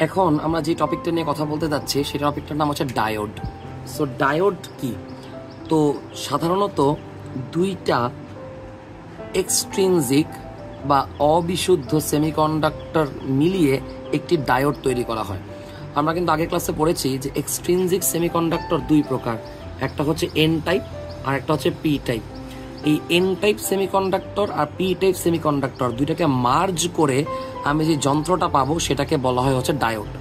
এখন আমরা যে টপিকটা নিয়ে কথা বলতে যাচ্ছি সেই টপিকটার নাম হচ্ছে ডায়োড। সো ডায়োড কি? তো সাধারণত দুইটা এক্সট্রিনজিক বা অবিশুদ্ধ সেমিকন্ডাক্টর মিলিয়ে একটি ডায়োড তৈরি করা হয়। আমরা কিন্তু আগের ক্লাসে পড়েছি যে এক্সট্রিনজিক সেমিকন্ডাক্টর দুই প্রকার, একটা হচ্ছে এন টাইপ আর একটা হচ্ছে পি টাইপ। এই এন টাইপ সেমিকন্ডাক্টর আর পি টাইপ সেমিকন্ডাক্টর দুইটাকে মার্জ করে আমি যে যন্ত্রটা পাবো সেটাকে বলা হয় হচ্ছে ডায়োড।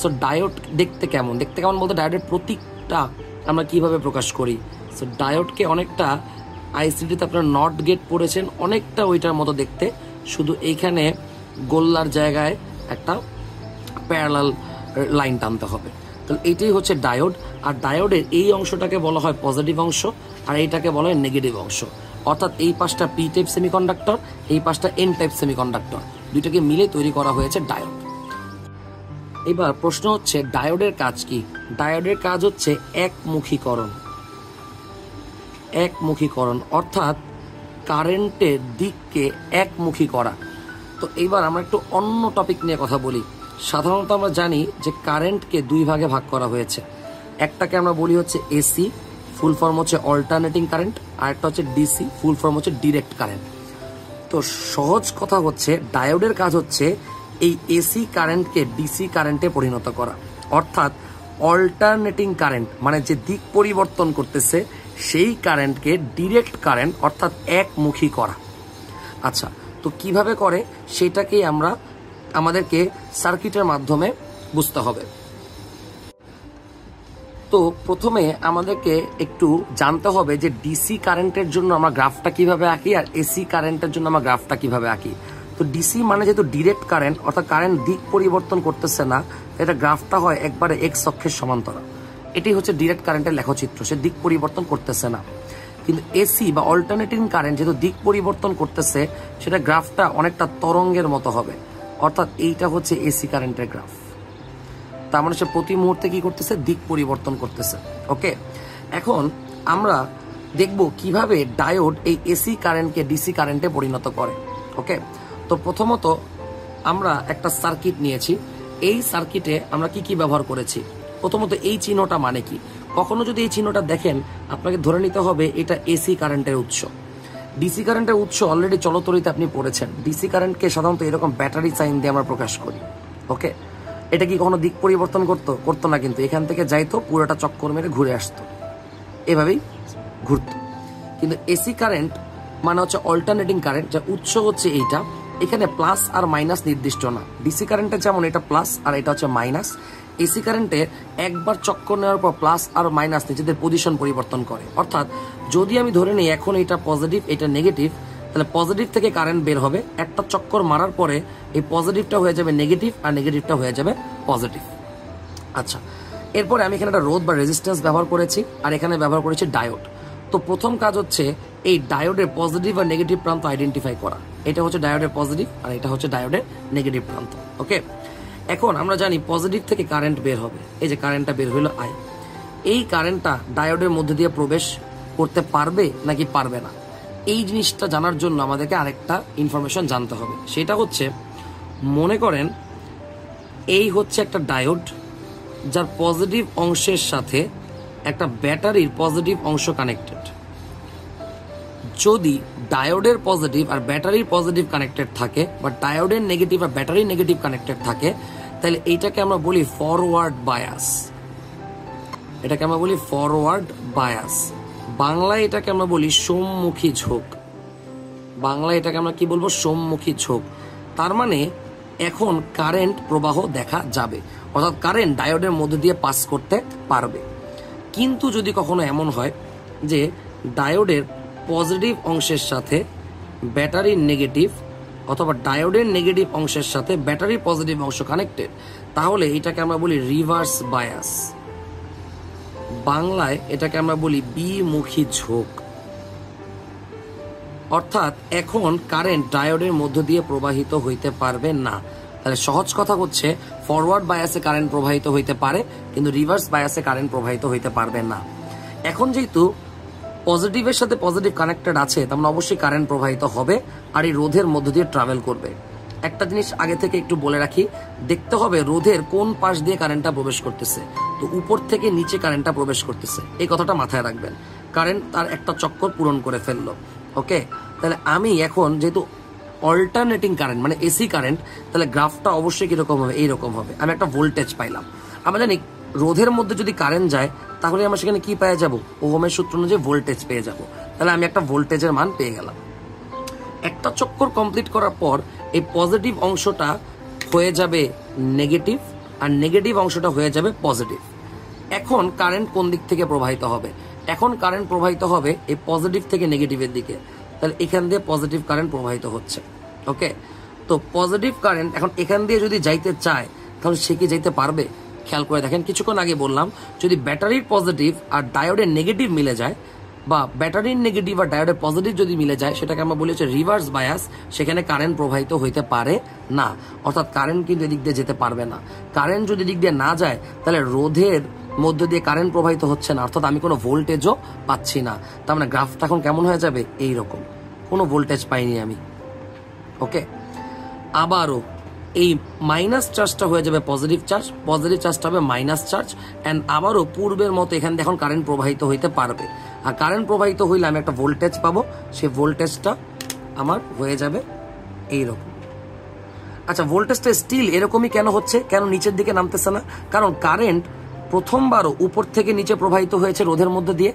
সো ডায়োড দেখতে কেমন বলতে ডায়োডের প্রতীকটা আমরা কিভাবে প্রকাশ করি। সো ডায়োডকে অনেকটা আইসিডিতে আপনারা নট গেট পড়েছেন, অনেকটা ওইটার মতো দেখতে, শুধু এইখানে গোল্লার জায়গায় একটা প্যারালাল লাইন টানতে হবে। তাহলে এইটাই হচ্ছে ডায়োড। আর ডায়োডের এই অংশটাকে বলা হয় পজিটিভ অংশ আর এইটাকে বলা হয় নেগেটিভ অংশ। অর্থাৎ এই পাশটা পি টাইপ সেমিকন্ডাক্টর, এই পাশটা এন টাইপ সেমিকন্ডাক্টর, দুইটাকে মিলে তৈরি করা হয়েছে ডায়োড। এবার প্রশ্ন হচ্ছে ডায়োডের কাজ কি? ডায়োডের কাজ হচ্ছে একমুখীকরণ, অর্থাৎ কারেন্টের দিককে একমুখী করা। তো এইবার আমরা একটু অন্য টপিক নিয়ে কথা বলি। সাধারণত আমরা জানি যে কারেন্টকে দুই ভাগে ভাগ করা হয়েছে। একটাকে আমরা বলি হচ্ছে এসি, ফুল ফর্ম হচ্ছে অল্টারনেটিং কারেন্ট, আর একটা হচ্ছে ডিসি, ফুল ফর্ম হচ্ছে ডিরেক্ট কারেন্ট। তো সহজ কথা হচ্ছে ডায়োডের কাজ হচ্ছে এই এসি কারেন্টকে ডিসি কারেন্টে পরিণত করা, অর্থাৎ অল্টারনেটিং কারেন্ট মানে যে দিক পরিবর্তন করতেছে সেই কারেন্টকে ডিরেক্ট কারেন্ট অর্থাৎ একমুখী করা। আচ্ছা, তো কিভাবে করে সেটাকেই আমাদেরকে সার্কিটের মাধ্যমে বুঝতে হবে। তো প্রথমে আমাদেরকে একটু জানতে হবে যে ডিসি কারেন্টের জন্য আমরা গ্রাফটা কিভাবে আঁকি আর এসি কারেন্টের জন্য আমরা গ্রাফটা কিভাবে আঁকি। তো ডিসি মানে যেহেতু ডিরেক্ট কারেন্ট অর্থাৎ কারেন্ট দিক পরিবর্তন করতেছে না, এটা গ্রাফটা হয় একবারে এক্স অক্ষের সমান্তরাল। এটি হচ্ছে ডিরেক্ট কারেন্টের লেখচিত্র, সে দিক পরিবর্তন করতেছে না। কিন্তু এসি বা অল্টারনেটিং কারেন্ট যেহেতু দিক পরিবর্তন করতেছে, সেটা গ্রাফটা অনেকটা তরঙ্গের মতো হবে, অর্থাৎ এইটা হচ্ছে এসি কারেন্টের গ্রাফ। তার মানে সে প্রতি মুহূর্তে কি করতেছে? দিক পরিবর্তন করতেছে। ওকে, এখন আমরা দেখব কিভাবে ডায়োড এই এসি কারেন্টকে ডিসি কারেন্টে পরিণত করে। ওকে, তো প্রথমত আমরা একটা সার্কিট নিয়েছি। এই সার্কিটে আমরা কি কি ব্যবহার করেছি? প্রথমত এই চিহ্নটা মানে কি? কখনো যদি এই চিহ্নটা দেখেন আপনাকে ধরে নিতে হবে এটা এসি কারেন্টের উৎস। ডিসি কারেন্টের উৎস অলরেডি চলতরিতে আপনি পড়েছেন। ডিসি কারেন্টকে সাধারণত এরকম ব্যাটারি সাইন দিয়ে আমরা প্রকাশ করি। ওকে, এটা কি কখনো দিক পরিবর্তন করতো না, কিন্তু এখান থেকে যাইতো পুরোটা চক্কর মেরে ঘুরে আসতো, এভাবেই ঘুরতো। কিন্তু এসি কারেন্ট মানে হচ্ছে অল্টারনেটিং কারেন্ট, যা উৎস হচ্ছে এইটা, এখানে প্লাস আর মাইনাস নির্দিষ্ট না। ডিসি কারেন্টে যেমন এটা প্লাস আর এটা হচ্ছে মাইনাস, এসি কারেন্টে একবার চক্কর নেওয়ার পর প্লাস আর মাইনাস নিজেদের পজিশন পরিবর্তন করে। অর্থাৎ যদি আমি ধরে নিই এখন এটা পজিটিভ এটা নেগেটিভ, তাহলে পজিটিভ থেকে কারেন্ট বের হবে, একটা চক্কর মারার পরে এই পজিটিভটা হয়ে যাবে নেগেটিভ আর নেগেটিভটা হয়ে যাবে পজিটিভ। আচ্ছা, এরপরে আমি এখানে একটা রোধ বা রেজিস্ট্যান্স ব্যবহার করেছি আর এখানে ব্যবহার করেছি ডায়োড। তো প্রথম কাজ হচ্ছে এই ডায়োডের পজিটিভ আর নেগেটিভ প্রান্ত আইডেন্টিফাই করা। এটা হচ্ছে ডায়োডের পজিটিভ আর এটা হচ্ছে ডায়োডের নেগেটিভ প্রান্ত। ওকে, এখন আমরা জানি পজিটিভ থেকে কারেন্ট বের হবে, এই যে কারেন্টটা বের হলো আই। এই কারেন্টটা ডায়োডের মধ্যে দিয়ে প্রবেশ করতে পারবে নাকি পারবে না, এই জিনিসটা জানার জন্য আমাদেরকে আরেকটা ইনফরমেশন জানতে হবে। সেটা হচ্ছে, মনে করেন এই হচ্ছে একটা ডায়োড যার পজিটিভ অংশের সাথে একটা ব্যাটারির পজিটিভ অংশ কানেক্টেড। যদি ডায়োডের পজিটিভ আর ব্যাটারির পজিটিভ কানেক্টেড থাকে বা ডায়োডের নেগেটিভ আর ব্যাটারির নেগেটিভ কানেক্টেড থাকে, তাহলে এইটাকে আমরা বলি ফরওয়ার্ড বায়াস। এটাকে আমরা বলি ফরওয়ার্ড বায়াস। বাংলায় এটাকে আমরা বলি সম্মুখী ঝোঁক। বাংলায় এটাকে আমরা কি বলবো? সম্মুখী ঝোঁক। তার মানে এখন কারেন্ট প্রবাহ দেখা যাবে, অর্থাৎ কারেন্ট ডায়োডের মধ্যে দিয়ে পাস করতে পারবে। কিন্তু যদি কখনো এমন হয় যে ডায়োডের পজিটিভ অংশের সাথে ব্যাটারির নেগেটিভ অথবা ডায়োডের নেগেটিভ অংশের সাথে ব্যাটারির পজিটিভ অংশ কানেক্টেড, তাহলে এটাকে আমরা বলি রিভার্স বায়াস। বাংলায় এটাকে আমরা বলি বিমুখী ঝোঁক। অর্থাৎ এখন কারেন্ট ডায়োডের মধ্য দিয়ে প্রবাহিত হইতে পারবে না। তাহলে সহজ কথা হচ্ছে ফরওয়ার্ড বায়াসে কারেন্ট প্রবাহিত হইতে পারে, কিন্তু রিভার্স বায়াসে কারেন্ট প্রবাহিত হইতে পারবে না। এখন যেহেতু পজিটিভের সাথে পজিটিভ কানেক্টেড আছে, তার মানে অবশ্যই কারেন্ট প্রবাহিত হবে আর এই রোধের মধ্য দিয়ে ট্রাভেল করবে। একটা জিনিস আগে থেকে একটু বলে রাখি, দেখতে হবে রোধের কোন পাশ দিয়ে কারেন্টটা প্রবেশ করতেছে। তো উপর থেকে নিচে কারেন্টটা প্রবেশ করতেছে, এই কথাটা মাথায় রাখবেন। কারেন্ট তার একটা চক্কর পূরণ করে ফেললো। ওকে, তাহলে আমি এখন যেহেতু অল্টারনেটিং কারেন্ট মানে এসি কারেন্ট, তাহলে গ্রাফটা অবশ্যই কিরকম হবে, এইরকম হবে। আমি একটা ভোল্টেজ পাইলাম। আমরা জানি রোধের মধ্যে যদি কারেন্ট যায় তাহলে আমরা সেখানে কি পেয়ে যাব, ওহমের সূত্র অনুযায়ী ভোল্টেজ পেয়ে যাব। তাহলে আমি একটা ভোল্টেজের মান পেয়ে গেলাম। একটা চক্কর কমপ্লিট করার পর এই পজিটিভ অংশটা হয়ে যাবে নেগেটিভ, আর নেগেটিভ অংশটা হয়ে যাবে পজিটিভ। এখন কারেন্ট কোন দিক থেকে প্রবাহিত হবে? এখন কারেন্ট প্রবাহিত হবে এই পজিটিভ থেকে নেগেটিভের দিকে। তাহলে এখান দিয়ে পজিটিভ কারেন্ট প্রবাহিত হচ্ছে। ওকে, তো পজিটিভ কারেন্ট এখন এখান দিয়ে যদি যাইতে চায় তাহলে সে কি যাইতে পারবে? খেয়াল করে দেখেন, কিছুক্ষণ আগে বললাম যদি ব্যাটারির পজিটিভ আর ডায়োডের নেগেটিভ মিলে যায়, বা ব্যাটারির নেগেটিভ আর ডায়োডের পজিটিভ যদি মিলে যায়, সেটাকে আমরা বলি হচ্ছে রিভার্স বায়াস। সেখানে কারেন্ট প্রবাহিত হইতে পারে না, অর্থাৎ কারেন্ট কিন্তু এদিক দিয়ে যেতে পারবে না। কারেন্ট যদি দিক দিয়ে না যায় তাহলে রোধের মধ্য দিয়ে কারেন্ট প্রবাহিত হচ্ছে না, অর্থাৎ আমি কোনো ভোল্টেজও পাচ্ছি না। তার মানে গ্রাফটা এখন কেমন হয়ে যাবে, এইরকম, কোনো ভোল্টেজ পাইনি আমি। ওকে, আবারও এই মাইনাস চার্জটা হয়ে যাবে পজিটিভ চার্জ, পজিটিভ চার্জটা হবে মাইনাস চার্জ, অ্যান্ড আবারও পূর্বের মতো এখানে এখন কারেন্ট প্রবাহিত হইতে পারবে। আর কারেন্ট প্রবাহিত হইলে আমি একটা ভোল্টেজ পাবো, সেই ভোল্টেজটা আমার হয়ে যাবে এইরকম। আচ্ছা, ভোল্টেজটা স্টিল এরকমই কেন হচ্ছে, কেন নিচের দিকে নামতেছে না? কারণ কারেন্ট প্রথমবারও উপর থেকে নিচে প্রবাহিত হয়েছে রোধের মধ্যে দিয়ে,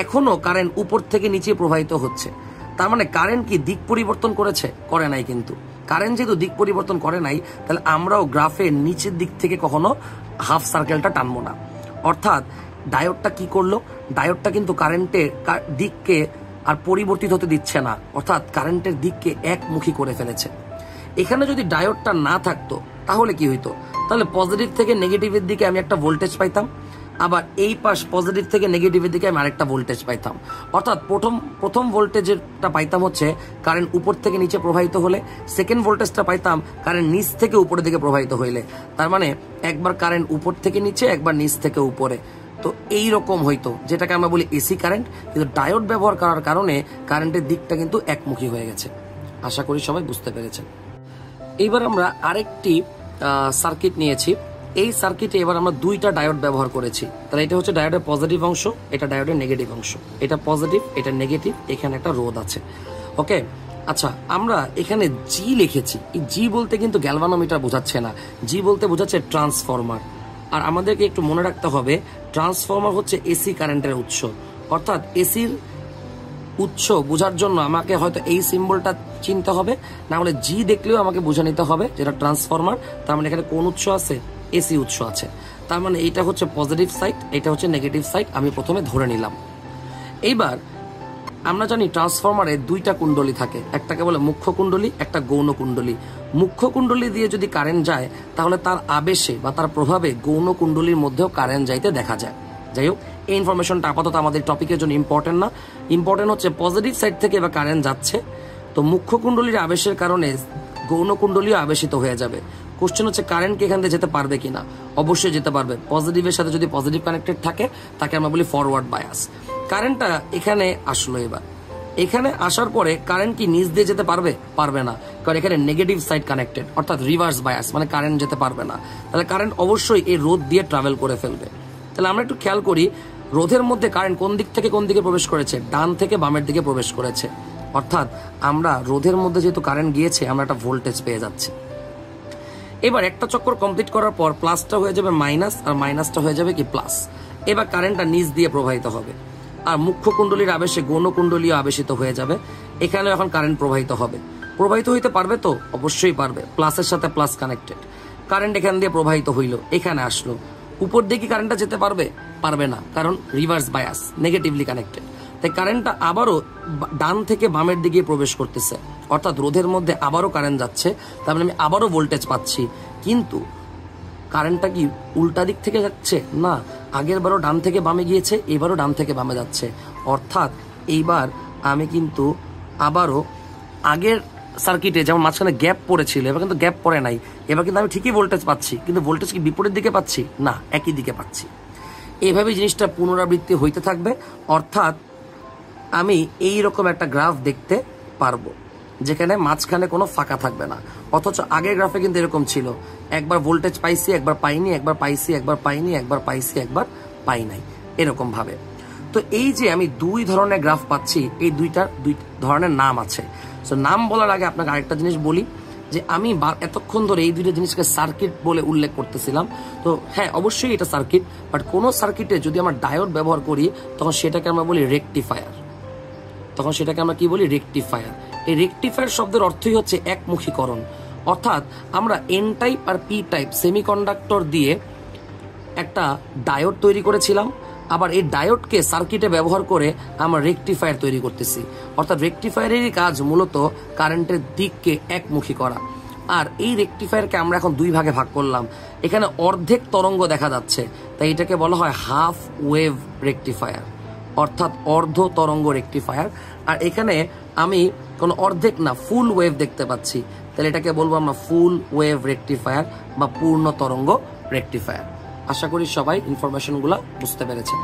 এখনো কারেন্ট উপর থেকে নিচে প্রবাহিত হচ্ছে। তার মানে কারেন্ট কি দিক পরিবর্তন করেছে? করে নাই। কিন্তু কারেন্ট যেহেতু দিক পরিবর্তন করে নাই, তাহলে আমরাও গ্রাফের নিচের দিক থেকে কখনো হাফ সার্কেলটা টানবো না। অর্থাৎ ডায়োডটা কি করলো, ডায়োডটা কিন্তু কারেন্টের দিককে আর পরিবর্তিত হতে দিচ্ছে না, অর্থাৎ কারেন্টের দিককে একমুখী করে ফেলেছে। এখানে যদি ডায়োডটা না থাকতো তাহলে কি হইতো? তাহলে পজিটিভ থেকে নেগেটিভের দিকে আমি একটা ভোল্টেজ পাইতাম, আবার এই পাশ পজিটিভ থেকে নেগেটিভের দিকে আমি আরেকটা ভোল্টেজ পাইতাম। অর্থাৎ প্রথম ভোল্টেজটা পাইতাম হচ্ছে কারেন্ট উপর থেকে নিচে প্রবাহিত হলে, সেকেন্ড ভোল্টেজটা পাইতাম কারেন্ট নিচ থেকে উপরের দিকে প্রবাহিত হইলে। তার মানে একবার কারেন্ট উপর থেকে নিচে, একবার নিচ থেকে উপরে। তো এই রকম হইতো, যেটাকে আমরা বলি এসি কারেন্ট। কিন্তু ডায়োড ব্যবহার করার কারণে কারেন্টের দিকটা কিন্তু একমুখী হয়ে গেছে। আশা করি সবাই বুঝতে পেরেছেন। এইবার আমরা আরেকটি সার্কিট নিয়েছি। এই সার্কিটে এবার আমরা দুইটা ডায়োড ব্যবহার করেছি। তাহলে এটা হচ্ছে ডায়োডের পজিটিভ অংশ, এটা ডায়োডের নেগেটিভ অংশ। এটা পজিটিভ, এটা নেগেটিভ, এখানে একটা রোধ আছে। ওকে, আচ্ছা, আমরা এখানে জি লিখেছি। এই জি বলতে কিন্তু গ্যালভানোমিটার বোঝাচ্ছে না, জি বলতে বোঝাচ্ছে ট্রান্সফরমার। আর আমাদেরকে একটু মনে রাখতে হবে ট্রান্সফরমার হচ্ছে এসি কারেন্টের উৎস। অর্থাৎ এসির উৎস বোঝার জন্য আমাকে হয়তো এই সিম্বলটা চিনতে হবে, না হলে জি দেখলেও আমাকে বুঝে নিতে হবে যেটা ট্রান্সফরমার। তার মানে এখানে কোন উৎস আছে, এসি উৎস আছে। তার মানে এইটা হচ্ছে পজিটিভ সাইড, এটা হচ্ছে নেগেটিভ সাইড, আমি প্রথমে ধরে নিলাম। এইবার আমরা জানি ট্রান্সফরমারে দুইটা কুণ্ডলী থাকে, একটাকে বলে মুখ্য কুণ্ডলী, একটা গৌণ কুণ্ডলী। মুখ্য কুণ্ডলী দিয়ে যদি কারেন্ট যায় তাহলে তার আবেশে বা তার প্রভাবে গৌণ কুণ্ডলীর মধ্যেও কারেন্ট যাইতে দেখা যায়। যাই হোক, এই ইনফরমেশনটা আপাতত আমাদের টপিকের জন্য ইম্পর্টেন্ট না। ইম্পর্টেন্ট হচ্ছে পজিটিভ সাইড থেকে এবার কারেন্ট যাচ্ছে, তো মুখ্য কুণ্ডলীর আবেশের কারণে গৌণ কুণ্ডলীও আবেশিত হয়ে যাবে। কোশ্চেন হচ্ছে কারেন্ট কি এখান থেকে যেতে পারবে কিনা? অবশ্যই যেতে পারবে। পজিটিভের সাথে যদি পজিটিভ কানেক্টেড থাকে তাকে আমরা বলি ফরওয়ার্ড বায়াস। কারেন্টটা এখানে আসলো, এবার এখানে আসার পরে কারেন্ট কি নিচ দিয়ে যেতে পারবে? পারবে না, কারণ এখানে নেগেটিভ সাইড কানেক্টেড, অর্থাৎ রিভার্স বায়াস, মানে কারেন্ট যেতে পারবে না। তাহলে কারেন্ট অবশ্যই এই রোধ দিয়ে ট্রাভেল করে ফেলবে। তাহলে আমরা একটু খেয়াল করি রোধের মধ্যে কারেন্ট কোন দিক থেকে কোন দিকে প্রবেশ করেছে, ডান থেকে বামের দিকে প্রবেশ করেছে। অর্থাৎ আমরা রোধের মধ্যে যেহেতু কারেন্ট গিয়েছে আমরা একটা ভোল্টেজ পেয়ে যাচ্ছি। এবার একটা চক্কর কমপ্লিট করার পর প্লাসটা হয়ে যাবে মাইনাস, আর মাইনাসটা হয়ে যাবে কি প্লাস। এবার কারেন্টটা নিচ দিয়ে প্রবাহিত হবে, আর মুখ্য কুণ্ডলীর আবেশে গৌণ কুণ্ডলীও আবেশিত হয়ে যাবে। এখানে এখন কারেন্ট প্রবাহিত হবে। প্রবাহিত হইতে পারবে তো? অবশ্যই পারবে, প্লাসের সাথে প্লাস কানেক্টেড। কারেন্ট এখান দিয়ে প্রবাহিত হইলো, এখানে আসলো, উপর দিয়ে কি কারেন্টটা যেতে পারবে? পারবে না, কারণ রিভার্স বায়াস, নেগেটিভলি কানেক্টেড। তাই কারেন্টটা আবারও ডান থেকে বামের দিকে প্রবেশ করতেছে, অর্থাৎ রোধের মধ্যে আবারও কারেন্ট যাচ্ছে। তার মানে আমি আবারও ভোল্টেজ পাচ্ছি, কিন্তু কারেন্টটা কি উল্টা দিক থেকে যাচ্ছে না, আগের বারও ডান থেকে বামে গিয়েছে, এবারও ডান থেকে বামে যাচ্ছে। অর্থাৎ এইবার আমি কিন্তু আবারও আগের সার্কিটে যেমন মাঝখানে গ্যাপ পড়েছিল, এবার কিন্তু গ্যাপ পড়ে নাই। এবার কিন্তু আমি ঠিকই ভোল্টেজ পাচ্ছি, কিন্তু ভোল্টেজ কি বিপরীত দিকে পাচ্ছি? না, একই দিকে পাচ্ছি। এইভাবে জিনিসটা পুনরাবৃত্তি হইতে থাকবে, অর্থাৎ আমি এই রকম একটা গ্রাফ দেখতে পারবো। যেখানে মাঝখানে কোনো ফাঁকা থাকবে না। অথচ আগের গ্রাফে কিন্তু এরকম ছিল, একবার ভোল্টেজ পাইছি, একবার পাইনি, একবার পাইছি, একবার পাইনি, একবার পাইছি, একবার পাই নাই, এরকম ভাবে। তো এই যে আমি দুই ধরনের গ্রাফ পাচ্ছি, এই দুই ধরনের নাম আছে। সো নাম বলার আগে আপনাকে আরেকটা জিনিস বলি, যে আমি এতক্ষণ ধরে এই দুইটা জিনিসকে সার্কিট বলে উল্লেখ করতেছিলাম। তো হ্যাঁ, অবশ্যই এটা সার্কিট, বাট কোনো সার্কিটে যদি আমরা ডায়োড ব্যবহার করি তখন সেটাকে আমরা বলি রেকটিফায়ার। এই রেকটিফায়ার শব্দের অর্থই হচ্ছে একমুখীকরণ। অর্থাৎ আমরা এন টাইপ আর পি টাইপ সেমিকন্ডাক্টর দিয়ে একটা ডায়োড তৈরি করেছিলাম, আবার এই ডায়োডকে সার্কিটে ব্যবহার করে আমরা রেকটিফায়ার তৈরি করতেছি। অর্থাৎ রেকটিফায়ারেরই কাজ মূলত কারেন্টের দিককে একমুখী করা। আর এই রেকটিফায়ারকে আমরা এখন দুই ভাগে ভাগ করলাম। এখানে অর্ধেক তরঙ্গ দেখা যাচ্ছে, তাই এটাকে বলা হয় হাফ ওয়েভ রেকটিফায়ার, অর্থাৎ অর্ধ তরঙ্গ রেকটিফায়ার। আর এখানে আমি কোনো অর্ধেক না, ফুল ওয়েভ দেখতে পাচ্ছি, তাহলে এটাকে বলবো আমরা ফুল ওয়েভ রেকটিফায়ার বা পূর্ণ তরঙ্গ রেকটিফায়ার। আশা করি সবাই ইনফরমেশনগুলো বুঝতে পেরেছেন।